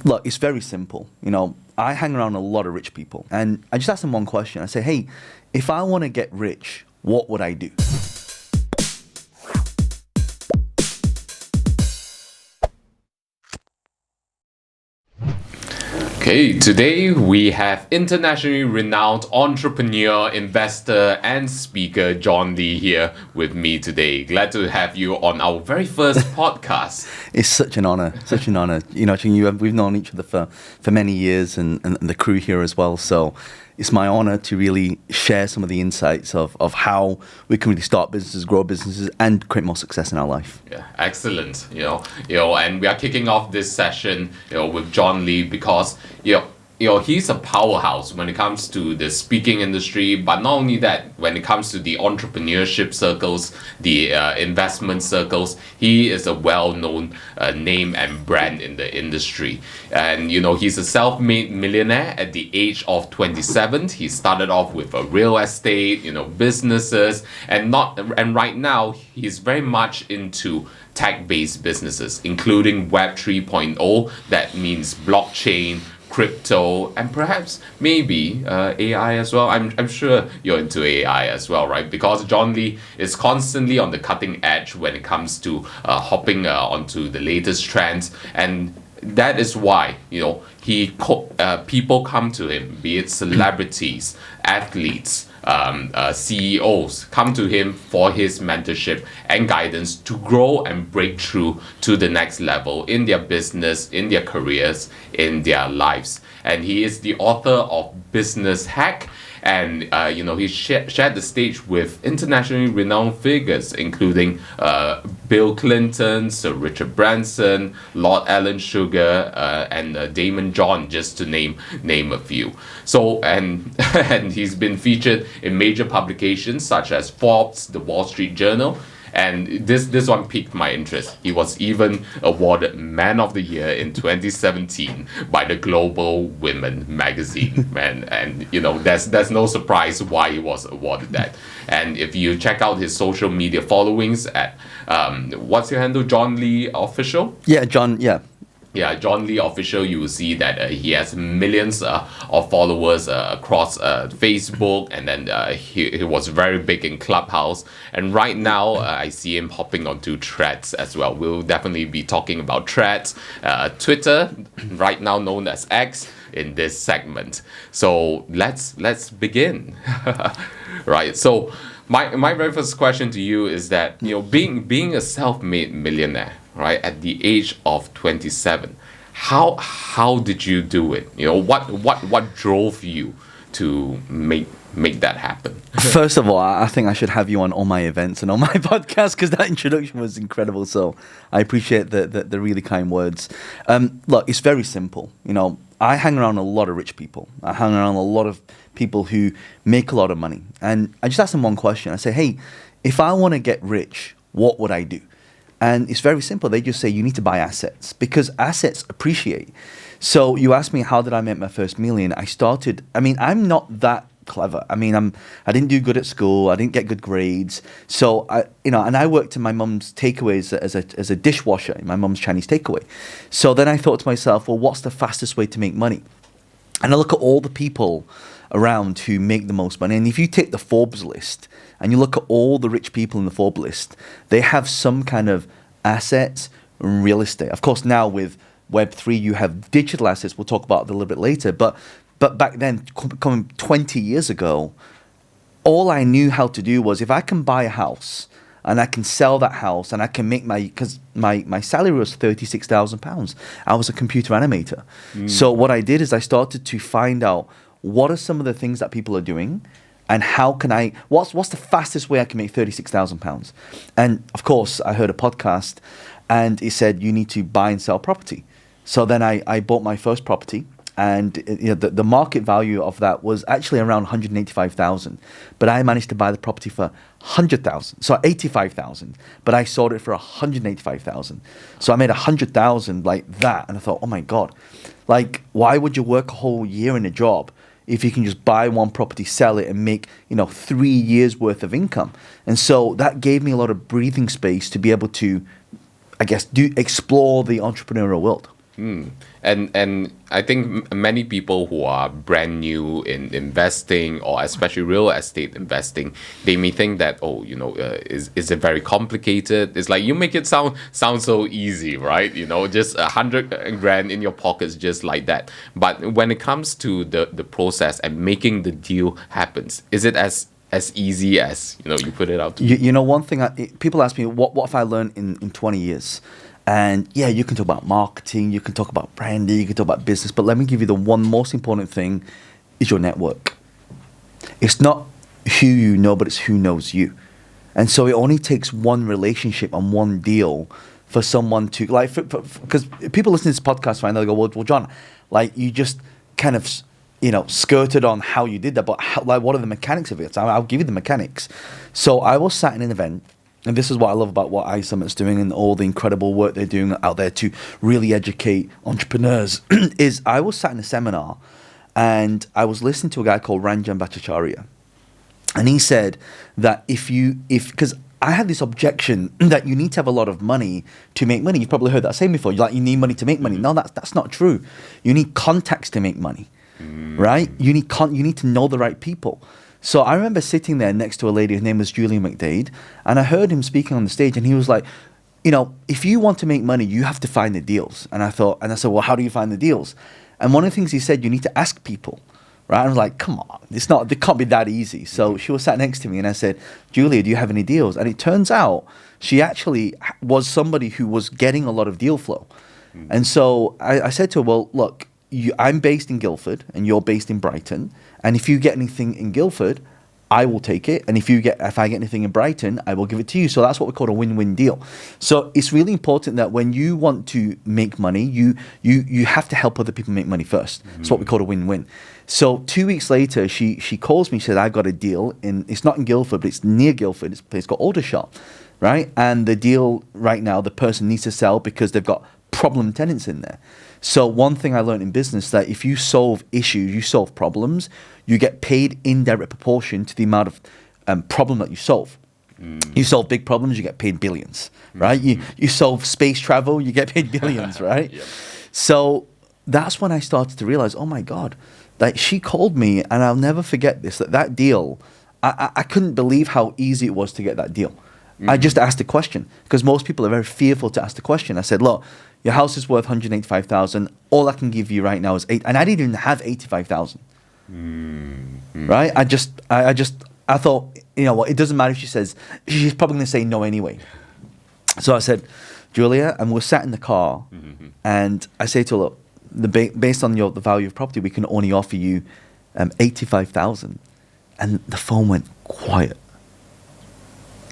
Look, it's very simple. I hang around a lot of rich people, and I just ask them one question. I say, hey, if I want to get rich, what would I do? Okay, today we have internationally renowned entrepreneur, investor, and speaker John Lee here with me today. Glad to have you on our very first podcast. It's such an honor, such an honor. Ching, we've known each other for many years, and the crew here as well. So it's my honor to really share some of the insights of how we can really start businesses, grow businesses, and create more success in our life. Yeah, excellent. And we are kicking off this session, with John Lee because he's a powerhouse when it comes to the speaking industry, but not only that, when it comes to the entrepreneurship circles, the investment circles, he is a well-known name and brand in the industry. And he's a self-made millionaire at the age of 27. He started off with a real estate, businesses, and right now he's very much into tech-based businesses, including Web 3.0. That means blockchain, crypto, and perhaps maybe AI as well. I'm sure you're into AI as well, right? Because John Lee is constantly on the cutting edge when it comes to hopping onto the latest trends, and that is why people come to him, be it celebrities, athletes, CEOs come to him for his mentorship and guidance to grow and break through to the next level in their business, in their careers, in their lives. And he is the author of Business Hack, and he shared the stage with internationally renowned figures, including Bill Clinton, Sir Richard Branson, Lord Alan Sugar, and Damon John, just to name a few. So and he's been featured in major publications such as Forbes, The Wall Street Journal. And this one piqued my interest. He was even awarded Man of the Year in 2017 by the Global Women magazine. And there's no surprise why he was awarded that. And if you check out his social media followings at what's your handle, John Lee Official? Yeah, John. Yeah. Yeah, John Lee Official, you will see that he has millions of followers across Facebook, and then he was very big in Clubhouse. And right now, I see him hopping onto Threads as well. We'll definitely be talking about Threads, Twitter, right now known as X, in this segment. So let's begin. Right. So my very first question to you is that being a self-made millionaire, right, at the age of 27, how did you do it? What drove you to make that happen? First of all, I think I should have you on all my events and on my podcast, because that introduction was incredible. So I appreciate the really kind words. Look, it's very simple. I hang around a lot of rich people. I hang around a lot of people who make a lot of money. And I just ask them one question. I say, hey, if I want to get rich, what would I do? And it's very simple. They just say you need to buy assets, because assets appreciate. So you asked me, how did I make my first million? I'm not that clever. I didn't do good at school. I didn't get good grades. So I worked in my mum's takeaways as a dishwasher in my mum's Chinese takeaway. So then I thought to myself, well, what's the fastest way to make money? And I look at all the people around who make the most money. And if you take the Forbes list and you look at all the rich people in the Forbes list, they have some kind of assets, real estate. Of course, now with Web3, you have digital assets. We'll talk about it a little bit later. But back then, coming 20 years ago, all I knew how to do was, if I can buy a house and I can sell that house and I can make because my salary was £36,000. I was a computer animator. So what I did is I started to find out what are some of the things that people are doing, and how can what's the fastest way I can make £36,000? And of course, I heard a podcast and it said you need to buy and sell property. So then I bought my first property, and the market value of that was actually around 185,000, but I managed to buy the property for 100,000, so 85,000, but I sold it for 185,000. So I made 100,000 like that, and I thought, oh my God, like, why would you work a whole year in a job if you can just buy one property, sell it, and make 3 years worth of income? And so that gave me a lot of breathing space to be able to, I guess, explore the entrepreneurial world. And I think many people who are brand new in investing, or especially real estate investing, they may think that, oh, is it very complicated? It's like you make it sound so easy, right? Just 100 grand in your pockets, just like that. But when it comes to the process and making the deal happens, is it as easy as you put it out? One thing people ask me, what have I learned in 20 years? And yeah, you can talk about marketing, you can talk about branding, you can talk about business, but let me give you the one most important thing is your network. It's not who you know, but it's who knows you. And so it only takes one relationship and one deal for someone to, like, because people listen to this podcast right now, they go, well, John, like, you just kind of, skirted on how you did that, but what are the mechanics of it? So I'll give you the mechanics. So I was sat in an event, and this is what I love about what iSummit's doing and all the incredible work they're doing out there to really educate entrepreneurs, is I was sat in a seminar and I was listening to a guy called Ranjan Bhattacharya. And he said that because I had this objection that you need to have a lot of money to make money. You've probably heard that saying before. You need money to make money. No, that's not true. You need contacts to make money, right? You need to know the right people. So I remember sitting there next to a lady, her name was Julie McDade, and I heard him speaking on the stage, and he was like, if you want to make money, you have to find the deals. And I said, well, how do you find the deals? And one of the things he said, you need to ask people, right? I was like, come on, it can't be that easy. So she was sat next to me, and I said, Julia, do you have any deals? And it turns out she actually was somebody who was getting a lot of deal flow. And so I said to her, well, look, I'm based in Guildford and you're based in Brighton. And if you get anything in Guildford, I will take it. And if I get anything in Brighton, I will give it to you. So that's what we call a win-win deal. So it's really important that when you want to make money, you have to help other people make money first. It's what we call a win-win. So 2 weeks later, she calls me, she said, I got a deal it's not in Guildford, but it's near Guildford. It's a place called Aldershot, right? And the deal right now, the person needs to sell because they've got problem tenants in there. So one thing I learned in business, that if you solve issues, you solve problems, you get paid in direct proportion to the amount of problem that you solve. You solve big problems, you get paid billions, right? You solve space travel, you get paid billions, right? Yep. So that's when I started to realize, oh my God, like, she called me, and I'll never forget this, that deal, I couldn't believe how easy it was to get that deal. I just asked a question, because most people are very fearful to ask the question. I said, look, your house is worth 185,000. All I can give you right now is 8, and I didn't even have 85,000. Right? I thought, what? It doesn't matter if she says, she's probably going to say no anyway. So I said, Julia, and we're sat in the car, and I say to her, look, based on the value of property, we can only offer you 85,000. And the phone went quiet.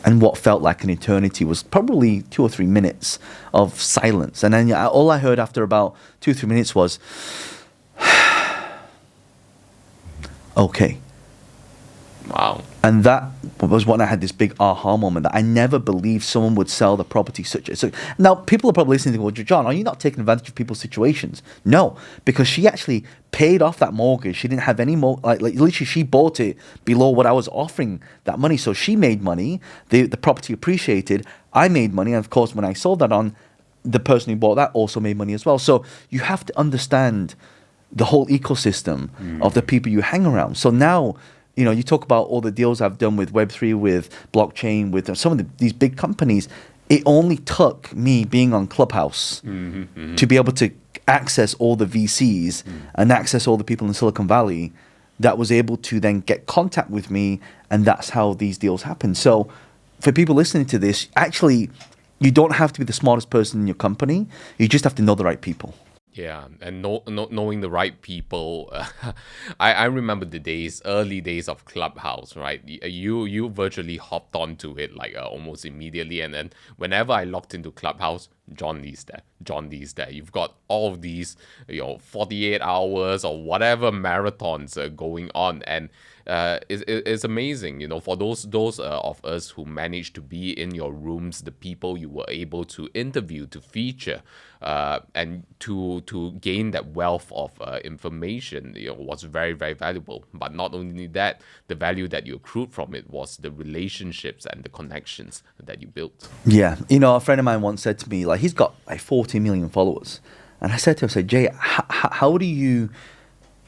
And what felt like an eternity was probably 2 or 3 minutes of silence. And then all I heard after about 2 or 3 minutes was, okay. Wow. And that was when I had this big aha moment, that I never believed someone would sell the property so now people are probably listening to, well, John, are you not taking advantage of people's situations? No, because she actually paid off that mortgage. She didn't have any more, like literally she bought it below what I was offering that money. So she made money, the property appreciated, I made money, and of course when I sold that on, the person who bought that also made money as well. So you have to understand the whole ecosystem of the people you hang around. So now, you talk about all the deals I've done with Web3, with blockchain, with some of these big companies. It only took me being on Clubhouse to be able to access all the VCs and access all the people in Silicon Valley that was able to then get contact with me, and that's how these deals happen. So for people listening to this, actually, you don't have to be the smartest person in your company. You just have to know the right people. Yeah, and knowing the right people. I remember the early days of Clubhouse, right? You virtually hopped onto it like almost immediately, and then whenever I logged into Clubhouse, John Lee's there. You've got all of these, 48 hours or whatever marathons going on, and it's amazing, for those of us who managed to be in your rooms, the people you were able to interview, to feature, and to gain that wealth of information, was very, very valuable. But not only that, the value that you accrued from it was the relationships and the connections that you built. Yeah, a friend of mine once said to me, like, he's got like 40 million followers. And I said to him, I said, Jay, how do you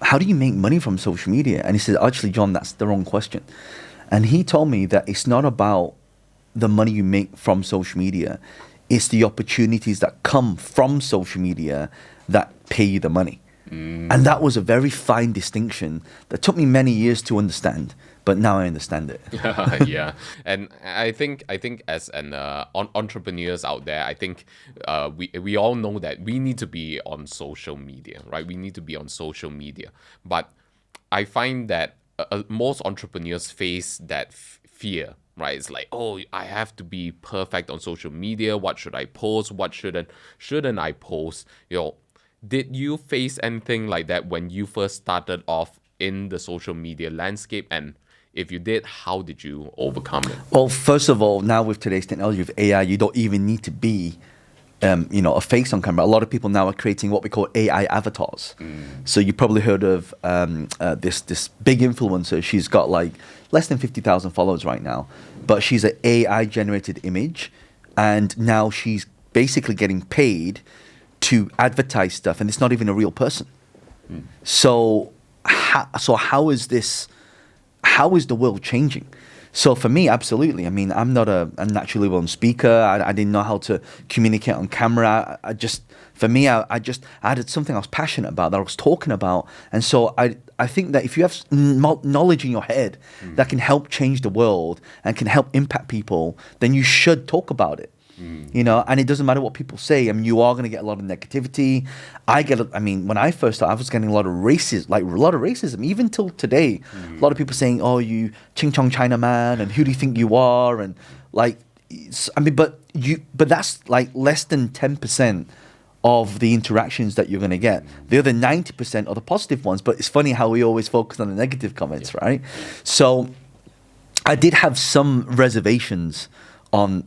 make money from social media? And he said, actually, John, that's the wrong question. And he told me that it's not about the money you make from social media. It's the opportunities that come from social media that pay you the money. And that was a very fine distinction that took me many years to understand, but now I understand it. Yeah, and I think as an entrepreneurs out there, I think we all know that we need to be on social media, right? We need to be on social media, but I find that most entrepreneurs face that fear. Right, it's like, oh, I have to be perfect on social media. What should I post? What shouldn't I post? Did you face anything like that when you first started off in the social media landscape? And if you did, how did you overcome it? Well, first of all, now with today's technology of AI, you don't even need to be, a face on camera. A lot of people now are creating what we call AI avatars. So you probably heard of this big influencer. She's got like less than 50,000 followers right now, but she's an AI generated image, and now she's basically getting paid to advertise stuff, and it's not even a real person. So how is the world changing? So for me, absolutely. I mean, I'm not a naturally born speaker. I didn't know how to communicate on camera. I had something I was passionate about, that I was talking about. And so I think that if you have knowledge in your head that can help change the world and can help impact people, then you should talk about it. And it doesn't matter what people say. I mean, you are going to get a lot of negativity. When I first started, I was getting a lot of racism, even till today. A lot of people saying, oh, you Ching Chong China man, and who do you think you are? And but that's like less than 10% of the interactions that you're going to get. The other 90% are the positive ones, but it's funny how we always focus on the negative comments, right? So I did have some reservations on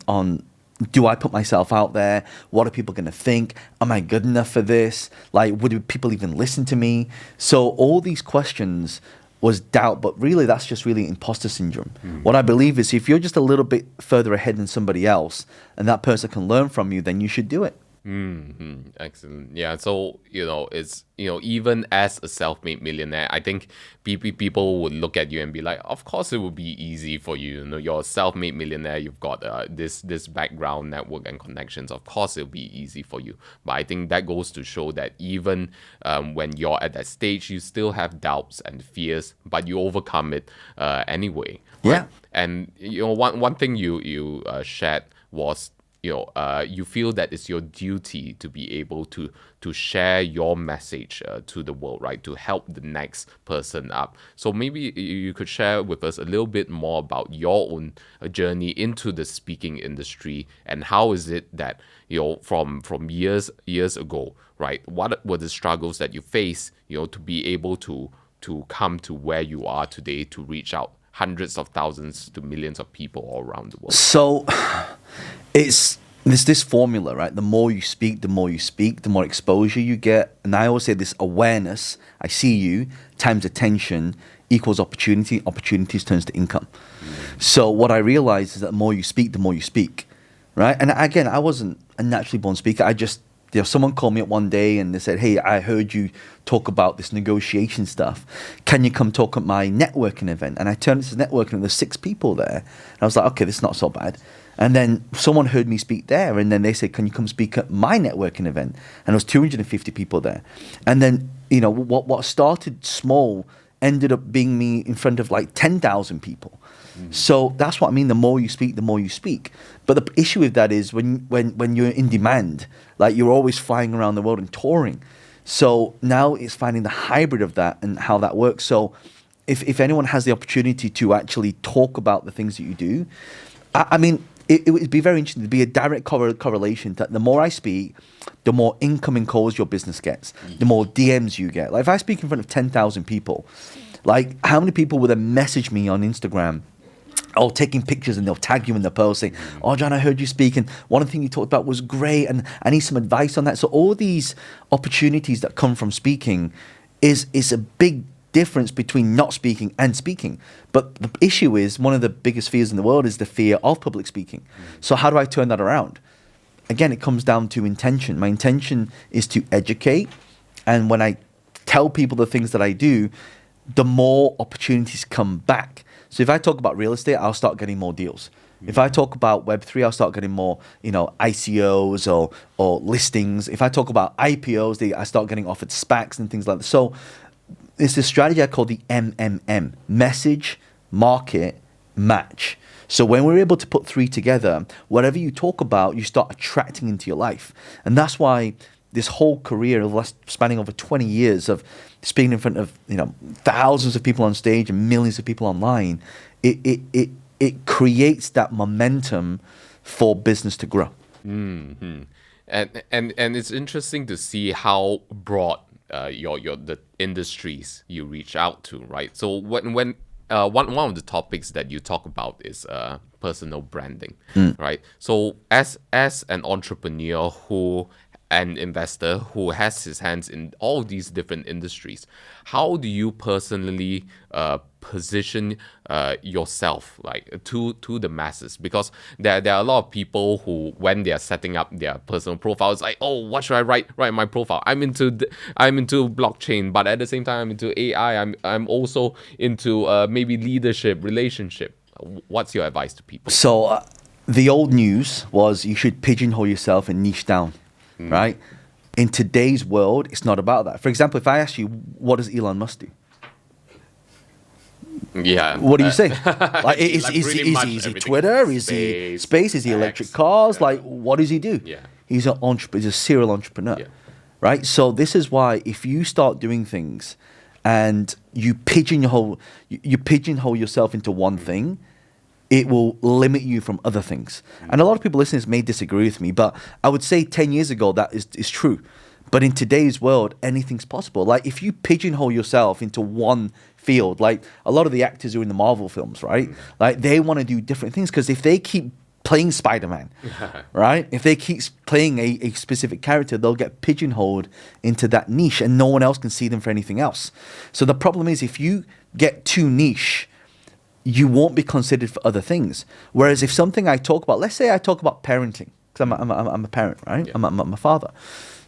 do I put myself out there? What are people going to think? Am I good enough for this? Like, would people even listen to me? So all these questions was doubt, but really that's just really imposter syndrome. What I believe is if you're just a little bit further ahead than somebody else and that person can learn from you, then you should do it. Excellent. Yeah. So, it's, even as a self-made millionaire, I think people would look at you and be like, of course it would be easy for you. You're a self-made millionaire. You've got this background, network, and connections. Of course it'll be easy for you. But I think that goes to show that even when you're at that stage, you still have doubts and fears, but you overcome it anyway. Right? Yeah. And one thing you shared was, you feel that it's your duty to be able to share your message to the world, right? To help the next person up. So maybe you could share with us a little bit more about your own journey into the speaking industry, and how is it that, from years ago, right? What were the struggles that you faced, to be able to come to where you are today, to reach out hundreds of thousands to millions of people all around the world? So there's this formula, right? The more you speak, the more exposure you get. And I always say this: awareness, I see you, times attention equals opportunity. Opportunities turns to income. So what I realized is that the more you speak, right? And again, I wasn't a naturally born speaker. Someone called me up one day and they said, hey, I heard you talk about this negotiation stuff. Can you come talk at my networking event? And I turned to networking and there's 6 people there. And I was like, okay, this is not so bad. And then someone heard me speak there, and then they said, can you come speak at my networking event? And there was 250 people there. And then, what started small ended up being me in front of like 10,000 people. So that's what I mean. The more you speak. But the issue with that is when you're in demand, like you're always flying around the world and touring. So now it's finding the hybrid of that and how that works. So if anyone has the opportunity to actually talk about the things that you do, I mean, it would be very interesting to be a direct correlation that the more I speak, the more incoming calls your business gets, the more DMs you get. Like if I speak in front of 10,000 people, like how many people would then message me on Instagram or taking pictures, and they'll tag you in the post saying, oh, John, I heard you speak, and one thing you talked about was great, and I need some advice on that. So all these opportunities that come from speaking is a big difference between not speaking and speaking. But the issue is, one of the biggest fears in the world is the fear of public speaking. So how do I turn that around? again, it comes down to intention. My intention is to educate. And when I tell people the things that I do, the more opportunities come back. So if I talk about real estate, I'll start getting more deals. If I talk about Web3, I'll start getting more, ICOs or listings. If I talk about IPOs, I start getting offered SPACs and things like that. So it's a strategy I call the MMM, message, market, match. So when we're able to put three together, whatever you talk about, you start attracting into your life. And that's why this whole career of spanning over 20 years of speaking in front of thousands of people on stage and millions of people online, it creates that momentum for business to grow. Mm-hmm. And it's interesting to see how broad the industries you reach out to, right? So when one of the topics that you talk about is personal branding, right? So as an entrepreneur an investor who has his hands in all these different industries, how do you personally position yourself to the masses? Because there are a lot of people who, when they are setting up their personal profiles, like, oh, what should I write in my profile? I'm into blockchain, but at the same time I'm into AI. I'm also into maybe leadership, relationship. What's your advice to people? So the old news was you should pigeonhole yourself and niche down. Right? In today's world, it's not about that. For example, if I ask you, what does Elon Musk do? Yeah. What do you say? Is he Twitter? Is he space? Is he electric cars? What does he do? Yeah. He's an entrepreneur. He's a serial entrepreneur. Yeah. Right? So this is why if you start doing things and you pigeonhole yourself into one thing, it will limit you from other things. And a lot of people listening may disagree with me, but I would say 10 years ago that is true. But in today's world, anything's possible. Like if you pigeonhole yourself into one field, like a lot of the actors who are in the Marvel films, right? Like they want to do different things because if they keep playing Spider-Man, right? If they keep playing a specific character, they'll get pigeonholed into that niche and no one else can see them for anything else. So the problem is if you get too niche, you won't be considered for other things. Whereas if something I talk about, let's say I talk about parenting, because I'm a parent, right? Yeah. I'm a father.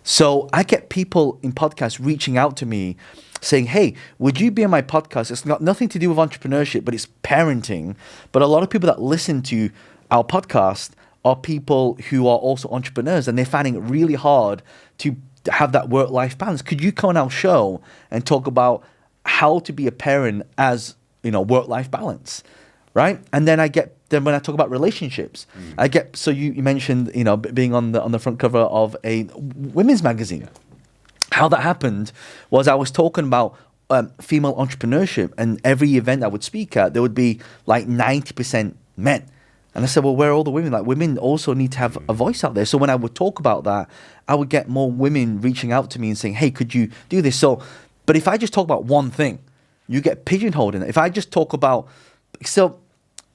So I get people in podcasts reaching out to me saying, hey, would you be on my podcast? It's got nothing to do with entrepreneurship, but it's parenting. But a lot of people that listen to our podcast are people who are also entrepreneurs and they're finding it really hard to have that work-life balance. Could you come on our show and talk about how to be a parent as work-life balance, right? And then when I talk about relationships, I get, so you mentioned, being on the front cover of a women's magazine. Yeah. How that happened was I was talking about female entrepreneurship, and every event I would speak at, there would be like 90% men. And I said, well, where are all the women? Like women also need to have a voice out there. So when I would talk about that, I would get more women reaching out to me and saying, hey, could you do this? But if I just talk about one thing, you get pigeonholed in it. If I just talk about, so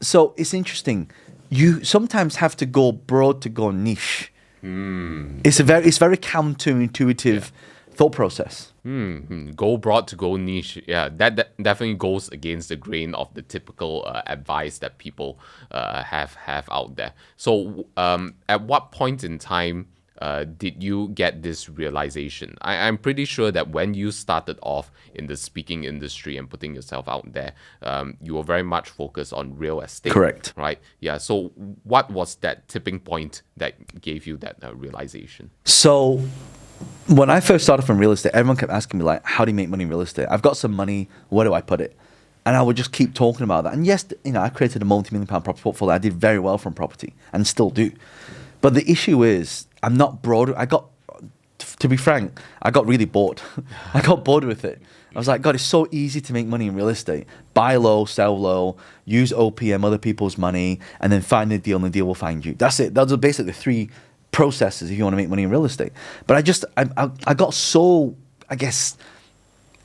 it's interesting. You sometimes have to go broad to go niche. It's very counterintuitive thought process. Go broad to go niche. Yeah, that definitely goes against the grain of the typical advice that people have out there. So, at what point in time did you get this realization? I'm pretty sure that when you started off in the speaking industry and putting yourself out there, you were very much focused on real estate. Correct. Right? Yeah. So what was that tipping point that gave you that realization? So when I first started from real estate, everyone kept asking me, like, how do you make money in real estate? I've got some money. Where do I put it? And I would just keep talking about that. And yes, I created a multi-million-pound property portfolio. I did very well from property and still do. But the issue is, I'm not broad. To be frank, I got really bored. I got bored with it. I was like, God, it's so easy to make money in real estate. Buy low, sell low, use OPM, other people's money, and then find the deal, and the deal will find you. That's it. Those are basically the three processes if you want to make money in real estate. But I got so, I guess,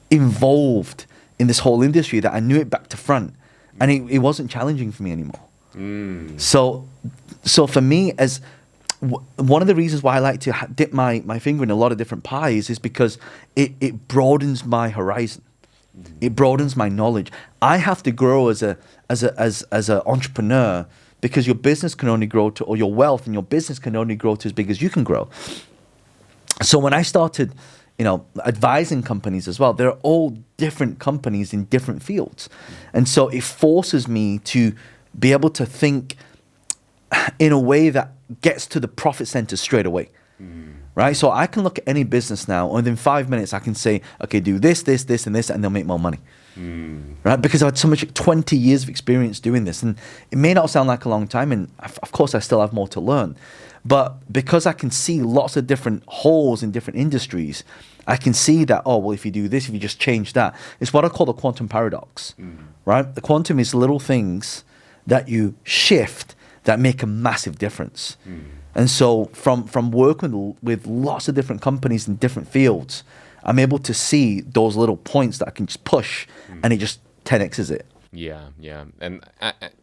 involved in this whole industry that I knew it back to front, and it wasn't challenging for me anymore. So for me, as one of the reasons why I like to dip my finger in a lot of different pies is because it broadens my horizon. It broadens my knowledge. I have to grow as an entrepreneur because your business can only grow to, or your wealth and your business can only grow to as big as you can grow. So when I started, advising companies as well, they're all different companies in different fields. And so it forces me to be able to think in a way that gets to the profit center straight away. Right? So I can look at any business now, and within 5 minutes, I can say, okay, do this, this, this, and this, and they'll make more money. Right? Because I had so much, 20 years of experience doing this. And it may not sound like a long time, and of course, I still have more to learn. But because I can see lots of different holes in different industries, I can see that, oh, well, if you do this, if you just change that, it's what I call the quantum paradox. Right? The quantum is little things that you shift that make a massive difference. And so from working with lots of different companies in different fields, I'm able to see those little points that I can just push and it just 10x's it. Yeah. And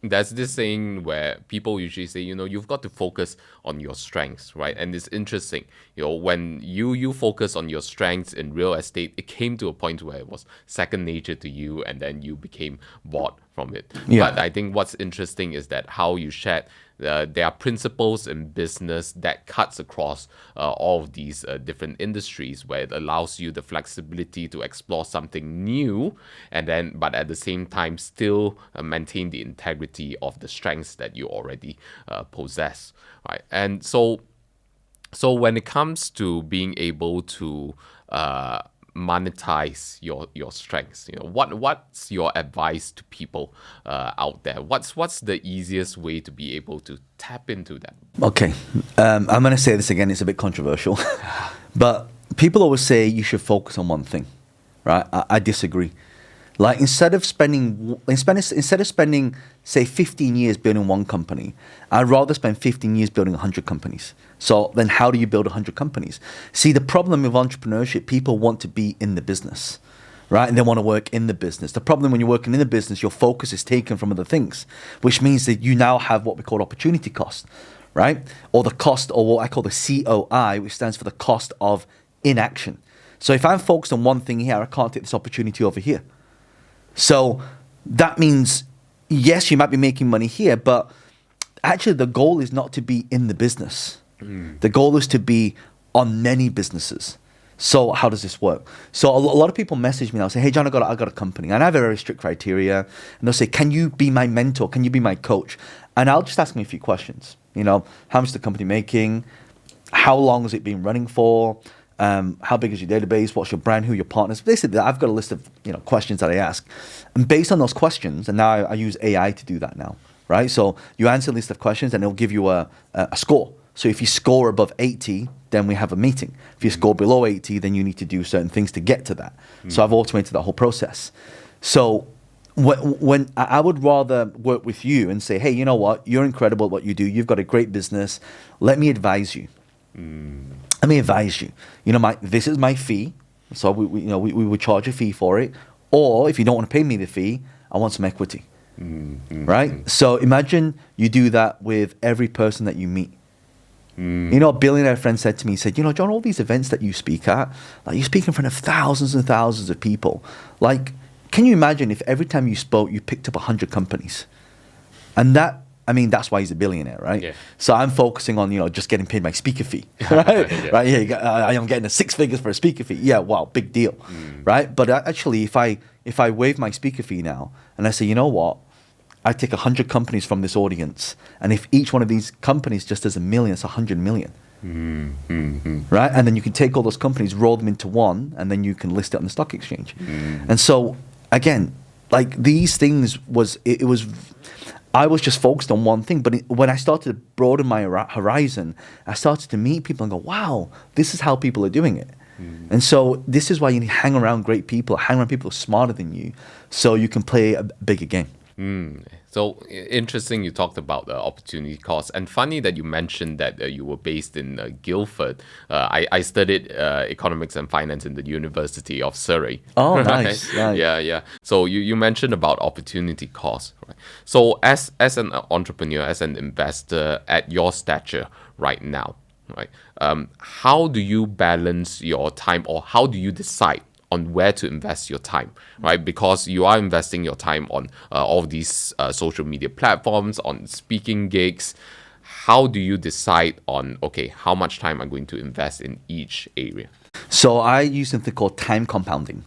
there's this saying where people usually say, you've got to focus on your strengths, right? And it's interesting, when you focus on your strengths in real estate, it came to a point where it was second nature to you, and then you became bored from it. Yeah. But I think what's interesting is that how you shared, there are principles in business that cuts across all of these different industries, where it allows you the flexibility to explore something new, but at the same time still maintain the integrity of the strengths that you already possess, right? And so when it comes to being able to monetize your strengths, what's your advice to people out there? What's the easiest way to be able to tap into that? Okay, I'm going to say this again, it's a bit controversial, but people always say you should focus on one thing, right? I disagree. Like instead of spending, say 15 years building one company, I'd rather spend 15 years building 100 companies. So then how do you build 100 companies? See, the problem with entrepreneurship, people want to be in the business, right? And they want to work in the business. The problem when you're working in the business, your focus is taken from other things, which means that you now have what we call opportunity cost, right? Or the cost, or what I call the COI, which stands for the cost of inaction. So if I'm focused on one thing here, I can't take this opportunity over here. So that means, yes, you might be making money here, but actually the goal is not to be in the business. The goal is to be on many businesses. So how does this work? So a lot of people message me and I'll say, hey, John, I got a company. And I have a very strict criteria. And they'll say, can you be my mentor? Can you be my coach? And I'll just ask them a few questions. How much is the company making? How long has it been running for? How big is your database? What's your brand? Who are your partners? Basically, I've got a list of questions that I ask, and based on those questions, and now I use AI to do that now, right? So you answer a list of questions, and it'll give you a score. So if you score above 80, then we have a meeting. If you score below 80, then you need to do certain things to get to that. So I've automated that whole process. So when I would rather work with you and say, hey, you know what? You're incredible at what you do. You've got a great business. Let me advise you. Let me advise you. This is my fee. So we would charge a fee for it. Or if you don't want to pay me the fee, I want some equity. Right? So imagine you do that with every person that you meet. A billionaire friend said to me, he said, John, all these events that you speak at, like you speak in front of thousands and thousands of people. Like, can you imagine if every time you spoke, you picked up 100 companies? And that's why he's a billionaire, right? Yeah. So I'm focusing on, just getting paid my speaker fee, right? Yeah. Right? Yeah, I am getting 6 figures for a speaker fee. Yeah, wow, big deal, right? But actually, if I waive my speaker fee now and I say, you know what? I take 100 companies from this audience, and if each one of these companies just does $1 million, it's 100 million. Right? And then you can take all those companies, roll them into one, and then you can list it on the stock exchange. And so, again, like these things I was just focused on one thing, but when I started to broaden my horizon, I started to meet people and go, wow, this is how people are doing it. And so this is why you need to hang around great people, hang around people who are smarter than you, so you can play a bigger game. So interesting, you talked about the opportunity cost, and funny that you mentioned that you were based in Guildford. I studied economics and finance in the University of Surrey. Oh, right? nice. Yeah. So you mentioned about opportunity cost, right? So as an entrepreneur, as an investor at your stature right now, right? How do you balance your time, or how do you decide on where to invest your time, right? Because you are investing your time on all these social media platforms, on speaking gigs. How do you decide on, okay, how much time I'm going to invest in each area? So I use something called time compounding,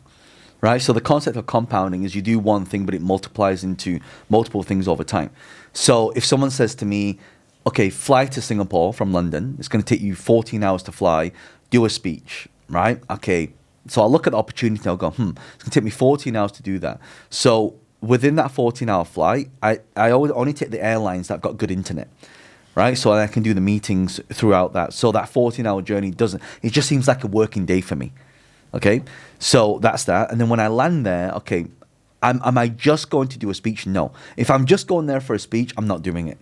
right? So the concept of compounding is you do one thing, but it multiplies into multiple things over time. So if someone says to me, okay, fly to Singapore from London, it's going to take you 14 hours to fly, do a speech, right? Okay, so I'll look at the opportunity and I'll go, it's going to take me 14 hours to do that. So within that 14-hour flight, I always only take the airlines that have got good internet, right? So I can do the meetings throughout that. So that 14-hour journey it just seems like a working day for me, okay? So that's that. And then when I land there, okay, am I just going to do a speech? No. If I'm just going there for a speech, I'm not doing it,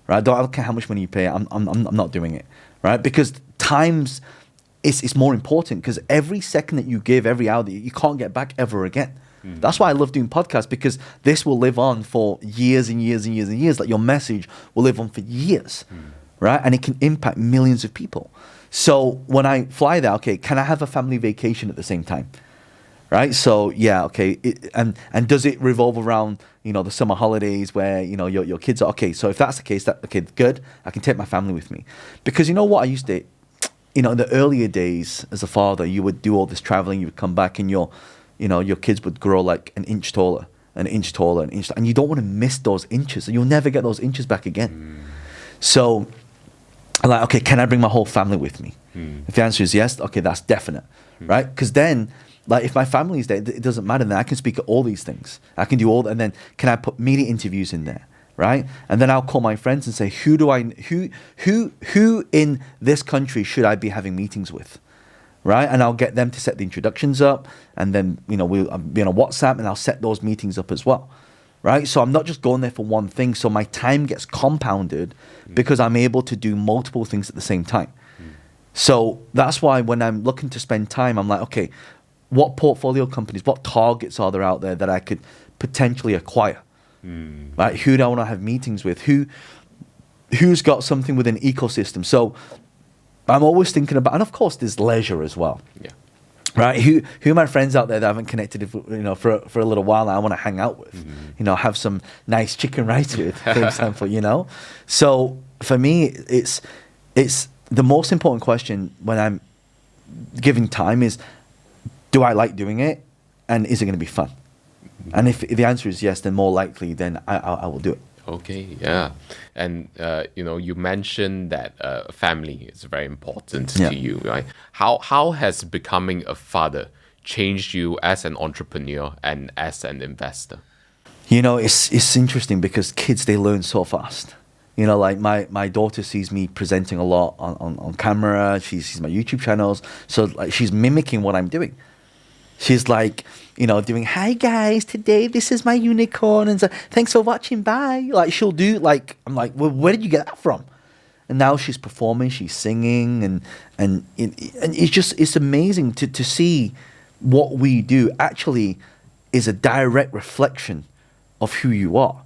right? I don't care how much money you pay. I'm not doing it, right? Because times it's more important, because every second that you give, every hour that you can't get back ever again. That's why I love doing podcasts, because this will live on for years and years and years and years. Like, your message will live on for years, right? And it can impact millions of people. So when I fly there, okay, can I have a family vacation at the same time? Right? So yeah, okay. And does it revolve around, the summer holidays where, your kids are, okay, so if that's the case, okay, good. I can take my family with me. Because you know what, I used to, in the earlier days as a father, you would do all this traveling, you would come back and your kids would grow like an inch taller, an inch taller, and you don't want to miss those inches. You'll never get those inches back again. So I'm like, okay, can I bring my whole family with me? If the answer is yes, okay, that's definite, right? Because then, like, if my family is there, it doesn't matter. Then I can speak at all these things. I can do all, and then can I put media interviews in there, right? And then I'll call my friends and say, who in this country should I be having meetings with? Right? And I'll get them to set the introductions up, and then, we'll be on a WhatsApp, and I'll set those meetings up as well. Right? So I'm not just going there for one thing. So my time gets compounded because I'm able to do multiple things at the same time. So that's why when I'm looking to spend time, I'm like, okay, what portfolio companies, what targets are there out there that I could potentially acquire? Right? Who do I want to have meetings with? Who's got something with an ecosystem? So I'm always thinking about, and of course there's leisure as well. Yeah. Right? Who are my friends out there that I haven't connected with, for a little while now, I want to hang out with, have some nice chicken rice with, for example, So for me, it's the most important question when I'm giving time is, do I like doing it? And is it going to be fun? And if the answer is yes, then more likely, then I will do it. Okay, yeah. And, you mentioned that family is very important to you, right? How has becoming a father changed you as an entrepreneur and as an investor? It's interesting because kids, they learn so fast. Like my daughter sees me presenting a lot on camera. She sees my YouTube channels. So like, she's mimicking what I'm doing. She's like, doing, hi guys, today this is my unicorn, and so thanks for watching, bye. Like, she'll do, like, I'm like, well, where did you get that from? And now she's performing, she's singing, and it's amazing to see what we do actually is a direct reflection of who you are.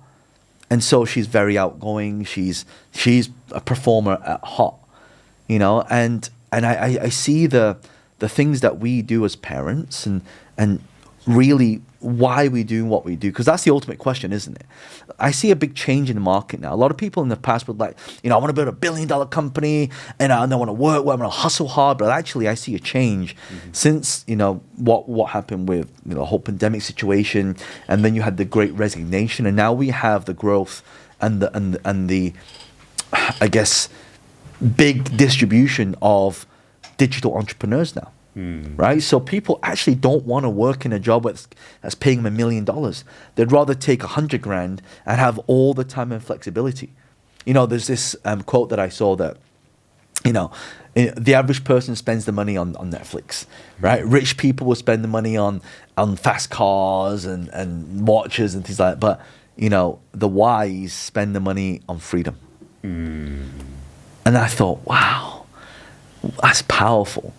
And so she's very outgoing. She's a performer at heart, and I see the things that we do as parents and really why we do what we do, because that's the ultimate question, isn't it? I see a big change in the market now. A lot of people in the past would like, I want to build $1 billion company, and I want to work, I want to hustle hard. But actually, I see a change since what happened with the whole pandemic situation, and then you had the Great Resignation, and now we have the growth and the I guess big distribution of digital entrepreneurs now. Right? So people actually don't want to work in a job that's paying them $1 million. They'd rather take 100 grand and have all the time and flexibility. There's this quote that I saw that, the average person spends the money on Netflix, right? Rich people will spend the money on fast cars and watches and things like that. But, the wise spend the money on freedom. And I thought, wow, that's powerful.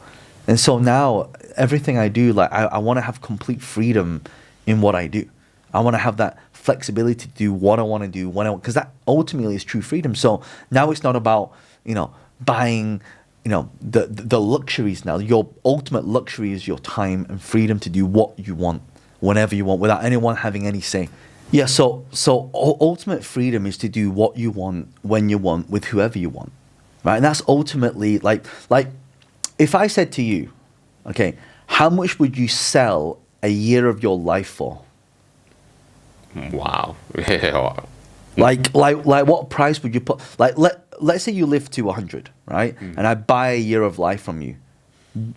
And so now everything I do, like I want to have complete freedom in what I do. I want to have that flexibility to do what I want to do when I want, because that ultimately is true freedom. So now it's not about, buying, the luxuries now. Your ultimate luxury is your time and freedom to do what you want, whenever you want, without anyone having any say. Yeah, so ultimate freedom is to do what you want, when you want, with whoever you want, right? And that's ultimately like if I said to you, okay, how much would you sell a year of your life for? Wow. Like what price would you put? Like let's say you live to 100, right? And I buy a year of life from you.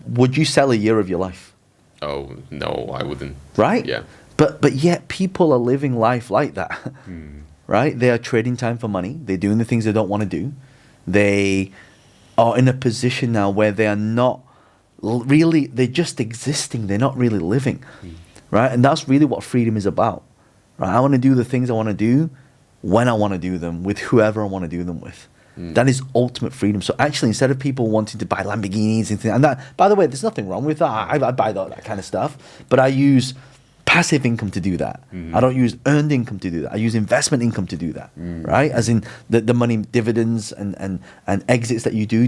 Would you sell a year of your life? Oh, no, I wouldn't. Right? Yeah. But yet people are living life like that, right? They are trading time for money. They're doing the things they don't want to do. They are in a position now where they are not really, they're just existing. They're not really living, right? And that's really what freedom is about, right? I want to do the things I want to do when I want to do them, with whoever I want to do them with. That is ultimate freedom. So actually, instead of people wanting to buy Lamborghinis and things, and that, by the way, there's nothing wrong with that. I buy that kind of stuff, but I use passive income to do that. I don't use earned income to do that. I use investment income to do that, right? As in the money, dividends and exits that you do.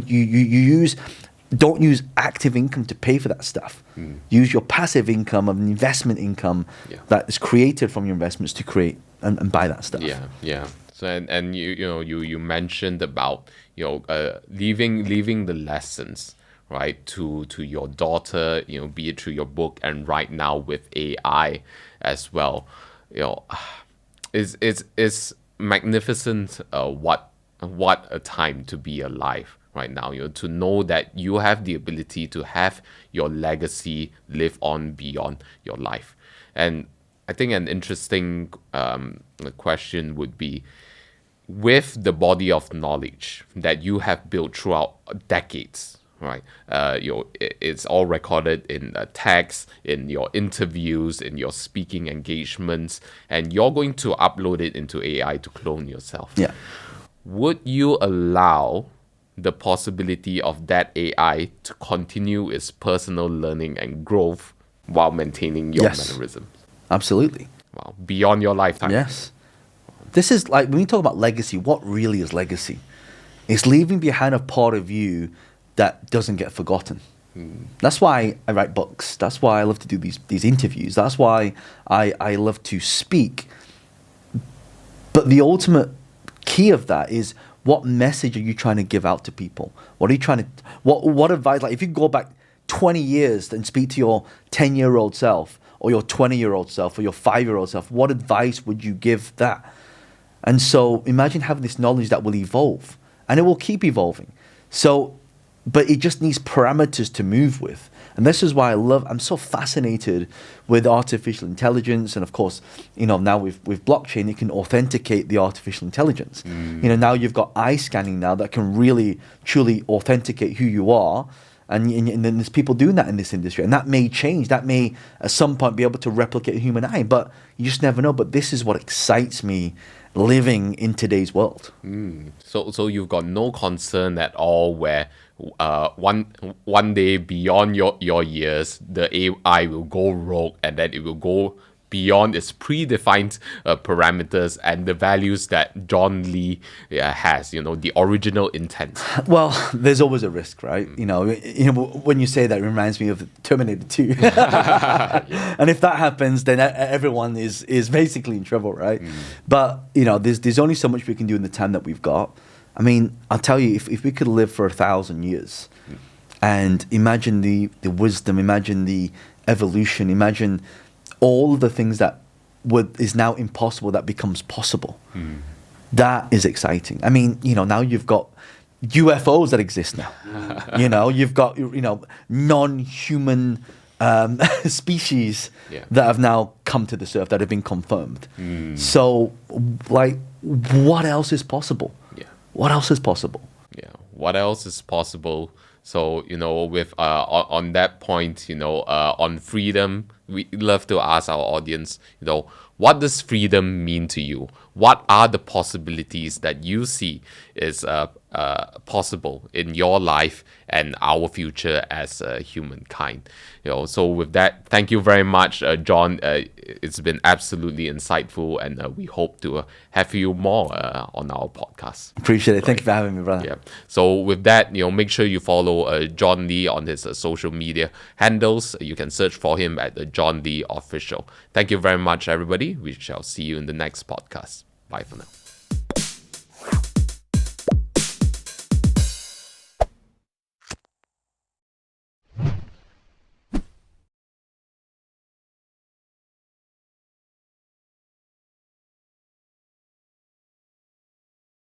Don't use active income to pay for that stuff. Use your passive income of investment income that is created from your investments to create and buy that stuff. Yeah. So and you mentioned about leaving the lessons, right, to your daughter, be it through your book and right now with AI as well. It's magnificent. What a time to be alive right now. To know that you have the ability to have your legacy live on beyond your life. And I think an interesting question would be, with the body of knowledge that you have built throughout decades, right? It's all recorded in text, in your interviews, in your speaking engagements, and you're going to upload it into AI to clone yourself. Yeah. Would you allow the possibility of that AI to continue its personal learning and growth while maintaining your mannerisms? Absolutely. Wow. Beyond your lifetime. Yes. This is like, when we talk about legacy, what really is legacy? It's leaving behind a part of you that doesn't get forgotten. That's why I write books. That's why I love to do these interviews. That's why I love to speak. But the ultimate key of that is, what message are you trying to give out to people? What are you trying to, what advice, like if you go back 20 years and speak to your 10-year-old self, or your 20-year-old self, or your 5-year-old self, what advice would you give that? And so imagine having this knowledge that will evolve, and it will keep evolving. So, but it just needs parameters to move with. And this is why I'm so fascinated with artificial intelligence. And of course, now with blockchain, it can authenticate the artificial intelligence. Now you've got eye scanning now that can really, truly authenticate who you are. And then there's people doing that in this industry. And that may change. That may at some point be able to replicate the human eye. But you just never know. But this is what excites me living in today's world. So you've got no concern at all where one day beyond your years, the AI will go rogue, and then it will go beyond its predefined parameters and the values that John Lee has, the original intent. Well, there's always a risk, right? When you say that, it reminds me of Terminator 2. And if that happens, then everyone is basically in trouble, right? But, there's only so much we can do in the time that we've got. I mean, I'll tell you, if we could live for 1,000 years and imagine the wisdom, imagine the evolution, imagine all the things that is now impossible that becomes possible. That is exciting. I mean, now you've got UFOs that exist now. You've got, non-human species that have now come to the earth, that have been confirmed. So, like, what else is possible? What else is possible? What else is possible? So, with on that point, on freedom, we love to ask our audience, What does freedom mean to you? What are the possibilities that you see is possible in your life and our future as humankind? So with that, thank you very much, John. It's been absolutely insightful, and we hope to have you more on our podcast. Appreciate it. Thank you for having me, brother. Yeah. So with that, make sure you follow John Lee on his social media handles. You can search for him at John Lee Official. Thank you very much, everybody. We shall see you in the next podcast. Bye for now.